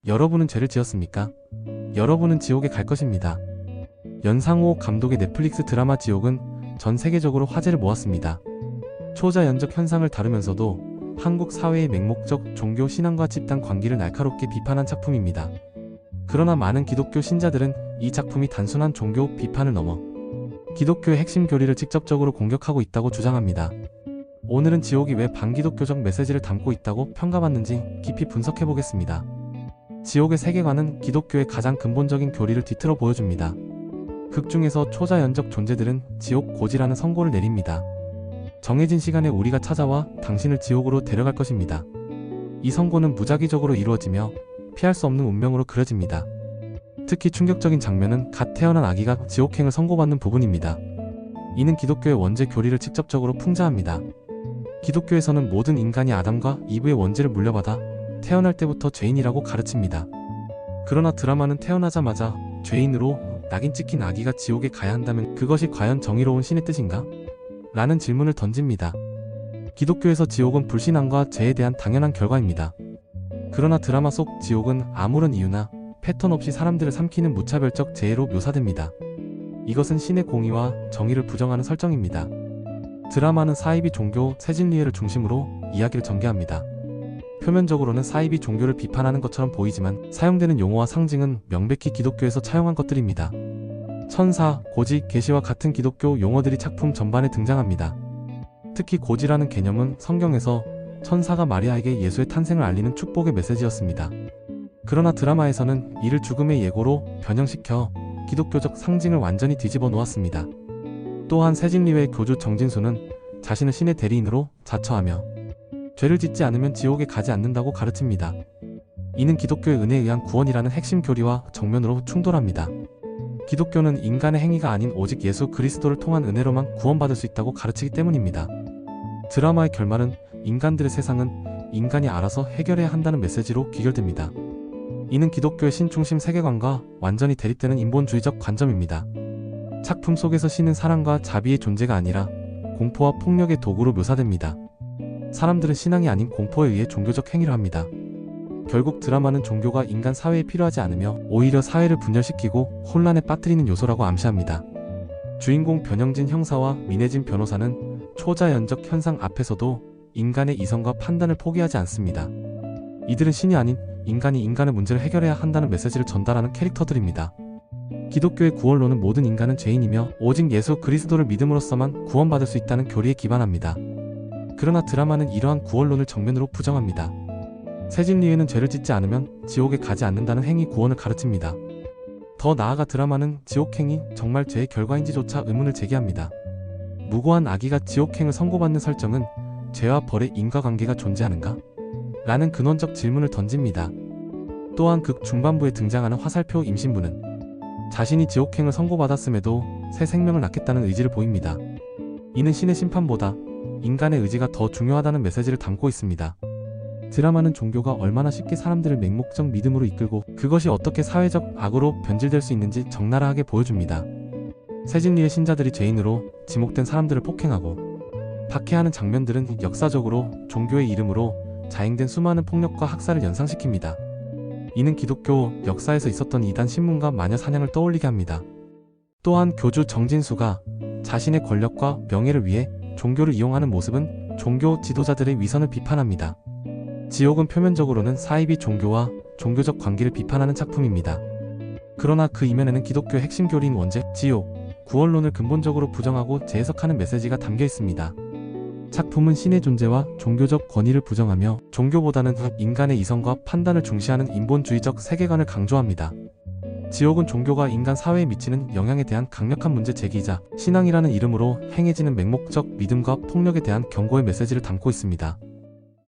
여러분은 죄를 지었습니까? 여러분은 지옥에 갈 것입니다. 연상호 감독의 넷플릭스 드라마 지옥은 전 세계적으로 화제를 모았습니다. 초자연적 현상을 다루면서도 한국 사회의 맹목적 종교 신앙과 집단 관계를 날카롭게 비판한 작품입니다. 그러나 많은 기독교 신자들은 이 작품이 단순한 종교 비판을 넘어 기독교의 핵심 교리를 직접적으로 공격하고 있다고 주장합니다. 오늘은 지옥이 왜 반기독교적 메시지를 담고 있다고 평가받는지 깊이 분석해보겠습니다. 지옥의 세계관은 기독교의 가장 근본적인 교리를 뒤틀어 보여줍니다. 극 중에서 초자연적 존재들은 지옥 고지라는 선고를 내립니다. 정해진 시간에 우리가 찾아와 당신을 지옥으로 데려갈 것입니다. 이 선고는 무작위적으로 이루어지며 피할 수 없는 운명으로 그려집니다. 특히 충격적인 장면은 갓 태어난 아기가 지옥행을 선고받는 부분입니다. 이는 기독교의 원죄 교리를 직접적으로 풍자합니다. 기독교에서는 모든 인간이 아담과 이브의 원죄를 물려받아 태어날 때부터 죄인이라고 가르칩니다. 그러나 드라마는 태어나자마자 죄인으로 낙인 찍힌 아기가 지옥에 가야 한다면 그것이 과연 정의로운 신의 뜻인가? 라는 질문을 던집니다. 기독교에서 지옥은 불신앙과 죄에 대한 당연한 결과입니다. 그러나 드라마 속 지옥은 아무런 이유나 패턴 없이 사람들을 삼키는 무차별적 재해로 묘사됩니다. 이것은 신의 공의와 정의를 부정하는 설정입니다. 드라마는 사이비 종교 세진리에를 중심으로 이야기를 전개합니다. 표면적으로는 사이비 종교를 비판하는 것처럼 보이지만 사용되는 용어와 상징은 명백히 기독교에서 차용한 것들입니다. 천사, 고지, 계시와 같은 기독교 용어들이 작품 전반에 등장합니다. 특히 고지라는 개념은 성경에서 천사가 마리아에게 예수의 탄생을 알리는 축복의 메시지였습니다. 그러나 드라마에서는 이를 죽음의 예고로 변형시켜 기독교적 상징을 완전히 뒤집어 놓았습니다. 또한 세진리회 교주 정진수는 자신을 신의 대리인으로 자처하며 죄를 짓지 않으면 지옥에 가지 않는다고 가르칩니다. 이는 기독교의 은혜에 의한 구원이라는 핵심 교리와 정면으로 충돌합니다. 기독교는 인간의 행위가 아닌 오직 예수 그리스도를 통한 은혜로만 구원받을 수 있다고 가르치기 때문입니다. 드라마의 결말은 인간들의 세상은 인간이 알아서 해결해야 한다는 메시지로 귀결됩니다. 이는 기독교의 신중심 세계관과 완전히 대립되는 인본주의적 관점입니다. 작품 속에서 신은 사랑과 자비의 존재가 아니라 공포와 폭력의 도구로 묘사됩니다. 사람들은 신앙이 아닌 공포에 의해 종교적 행위를 합니다. 결국 드라마는 종교가 인간 사회에 필요하지 않으며 오히려 사회를 분열시키고 혼란에 빠뜨리는 요소라고 암시합니다. 주인공 변영진 형사와 민혜진 변호사는 초자연적 현상 앞에서도 인간의 이성과 판단을 포기하지 않습니다. 이들은 신이 아닌 인간이 인간의 문제를 해결해야 한다는 메시지를 전달하는 캐릭터들입니다. 기독교의 구원론은 모든 인간은 죄인이며 오직 예수 그리스도를 믿음으로써만 구원받을 수 있다는 교리에 기반합니다. 그러나 드라마는 이러한 구원론을 정면으로 부정합니다. 세진리에는 죄를 짓지 않으면 지옥에 가지 않는다는 행위 구원을 가르칩니다. 더 나아가 드라마는 지옥행이 정말 죄의 결과인지조차 의문을 제기합니다. 무고한 아기가 지옥행을 선고받는 설정은 죄와 벌의 인과관계가 존재하는가? 라는 근원적 질문을 던집니다. 또한 극 중반부에 등장하는 화살표 임신부는 자신이 지옥행을 선고받았음에도 새 생명을 낳겠다는 의지를 보입니다. 이는 신의 심판보다 인간의 의지가 더 중요하다는 메시지를 담고 있습니다. 드라마는 종교가 얼마나 쉽게 사람들을 맹목적 믿음으로 이끌고 그것이 어떻게 사회적 악으로 변질될 수 있는지 적나라하게 보여줍니다. 세진리의 신자들이 죄인으로 지목된 사람들을 폭행하고 박해하는 장면들은 역사적으로 종교의 이름으로 자행된 수많은 폭력과 학살을 연상시킵니다. 이는 기독교 역사에서 있었던 이단 신문과 마녀 사냥을 떠올리게 합니다. 또한 교주 정진수가 자신의 권력과 명예를 위해 종교를 이용하는 모습은 종교 지도자들의 위선을 비판합니다. 지옥은 표면적으로는 사이비 종교와 종교적 관계를 비판하는 작품입니다. 그러나 그 이면에는 기독교의 핵심 교리인 원죄, 지옥, 구원론을 근본적으로 부정하고 재해석하는 메시지가 담겨 있습니다. 작품은 신의 존재와 종교적 권위를 부정하며 종교보다는 인간의 이성과 판단을 중시하는 인본주의적 세계관을 강조합니다. 지옥은 종교가 인간 사회에 미치는 영향에 대한 강력한 문제 제기이자 신앙이라는 이름으로 행해지는 맹목적 믿음과 폭력에 대한 경고의 메시지를 담고 있습니다.